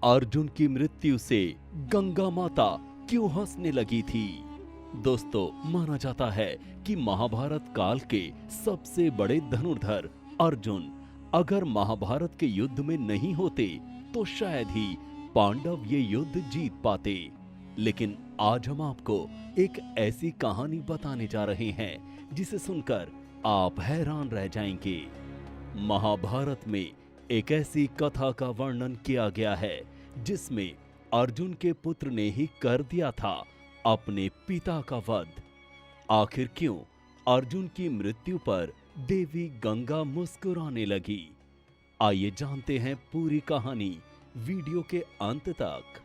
अर्जुन की मृत्यु से गंगा माता क्यों हंसने लगी थी? दोस्तों, माना जाता है कि महाभारत काल के सबसे बड़े धनुर्धर अर्जुन अगर महाभारत के युद्ध में नहीं होते तो शायद ही पांडव ये युद्ध जीत पाते। लेकिन आज हम आपको एक ऐसी कहानी बताने जा रहे हैं जिसे सुनकर आप हैरान रह जाएंगे। महाभारत में एक ऐसी कथा का वर्णन किया गया है जिसमें अर्जुन के पुत्र ने ही कर दिया था अपने पिता का वध। आखिर क्यों अर्जुन की मृत्यु पर देवी गंगा मुस्कुराने लगी? आइए जानते हैं पूरी कहानी वीडियो के अंत तक।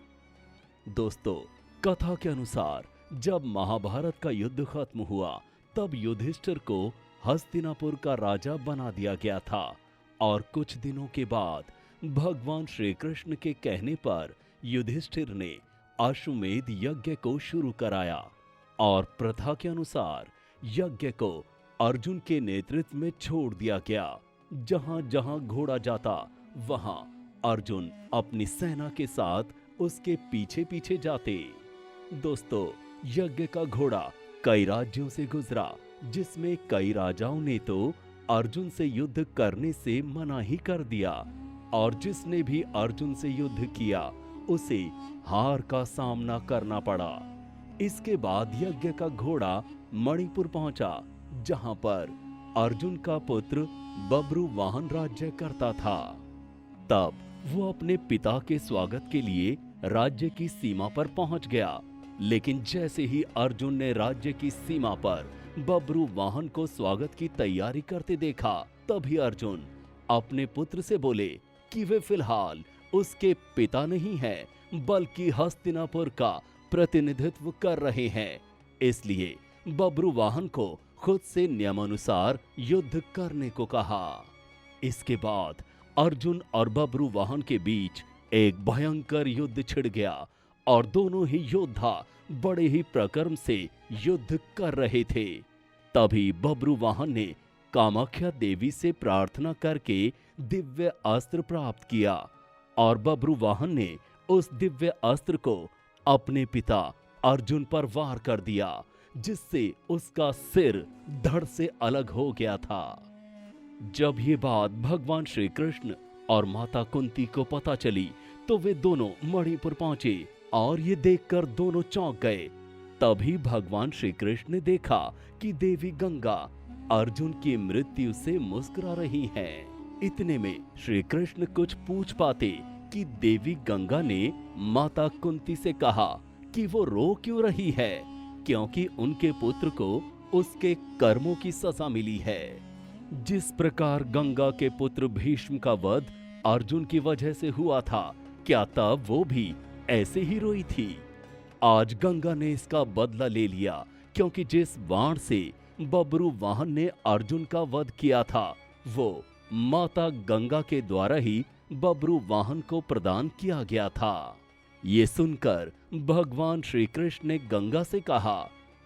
दोस्तों, कथा के अनुसार जब महाभारत का युद्ध खत्म हुआ तब युधिष्ठिर को हस्तिनापुर का राजा बना दिया गया था और कुछ दिनों के बाद भगवान श्री कृष्ण के कहने पर युधिष्ठिर ने अश्वमेध यज्ञ को शुरू कराया और प्रथा के अनुसार यज्ञ को अर्जुन के नेतृत्व में छोड़ दिया गया। जहां जहां घोड़ा जाता वहां अर्जुन अपनी सेना के साथ उसके पीछे पीछे जाते। दोस्तों, यज्ञ का घोड़ा कई राज्यों से गुजरा जिसमें कई राजाओं ने तो अर्जुन से युद्ध करने से मना ही कर दिया और जिसने भी अर्जुन से युद्ध किया उसे हार का सामना करना पड़ा। इसके बाद यज्ञ का घोड़ा मणिपुर पहुंचा जहां पर अर्जुन का पुत्र बब्रुवाहन राज्य करता था। तब वो अपने पिता के स्वागत के लिए राज्य की सीमा पर पहुंच गया, लेकिन जैसे ही अर्जुन ने राज्य की सीमा पर बब्रुवाहन को स्वागत की तैयारी करते देखा तभी अर्जुन अपने पुत्र से बोले कि वे फिलहाल उसके पिता नहीं हैं बल्कि हस्तिनापुर का प्रतिनिधित्व कर रहे हैं, इसलिए बब्रुवाहन को खुद से नियमानुसार युद्ध करने को कहा। इसके बाद अर्जुन और बब्रुवाहन के बीच एक भयंकर युद्ध छिड़ गया और दोनों ही योद्धा बड़े ही प्रक्रम से युद्ध कर रहे थे। तभी बब्रुवाहन ने कामाख्या देवी से प्रार्थना करके दिव्य अस्त्र प्राप्त किया और बब्रुवाहन ने उस दिव्य अस्त्र को अपने पिता अर्जुन पर वार कर दिया, जिससे उसका सिर धड़ से अलग हो गया था। जब ये बात भगवान श्री कृष्ण और माता कुंती को पता चली तो वे दोनों मणिपुर पहुंचे और ये देखकर दोनों चौंक गए। तभी भगवान श्री कृष्ण ने देखा कि देवी गंगा अर्जुन की मृत्यु से मुस्कुरा रही हैं। इतने में श्री कृष्ण कुछ पूछ पाते कि देवी गंगा ने माता कुंती से कहा कि वो रो क्यों रही है, क्योंकि उनके पुत्र को उसके कर्मों की सजा मिली है। जिस प्रकार गंगा के पुत्र भीष्म का वध अर्जुन की वजह से हुआ था, क्या तब वो भी ऐसे ही रोई थी? आज गंगा ने इसका बदला ले लिया, क्योंकि जिस बाण से बब्रुवाहन ने अर्जुन का वध किया था वो माता गंगा के द्वारा ही बब्रुवाहन को प्रदान किया गया था। ये सुनकर भगवान श्री कृष्ण ने गंगा से कहा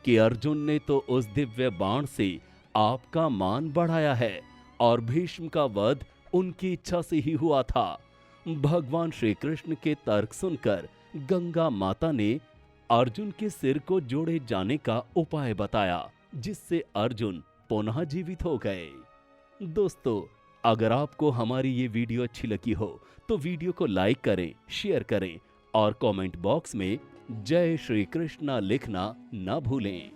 कि अर्जुन ने तो उस दिव्य बाण से आपका मान बढ़ाया है और भीष्म का वध उनकी इच्छा से ही हुआ था। भगवान श्री कृष्ण के तर्क सुनकर गंगा माता ने अर्जुन के सिर को जोड़े जाने का उपाय बताया, जिससे अर्जुन पुनः जीवित हो गए। दोस्तों, अगर आपको हमारी ये वीडियो अच्छी लगी हो तो वीडियो को लाइक करें, शेयर करें और कमेंट बॉक्स में जय श्री कृष्णा लिखना न भूलें।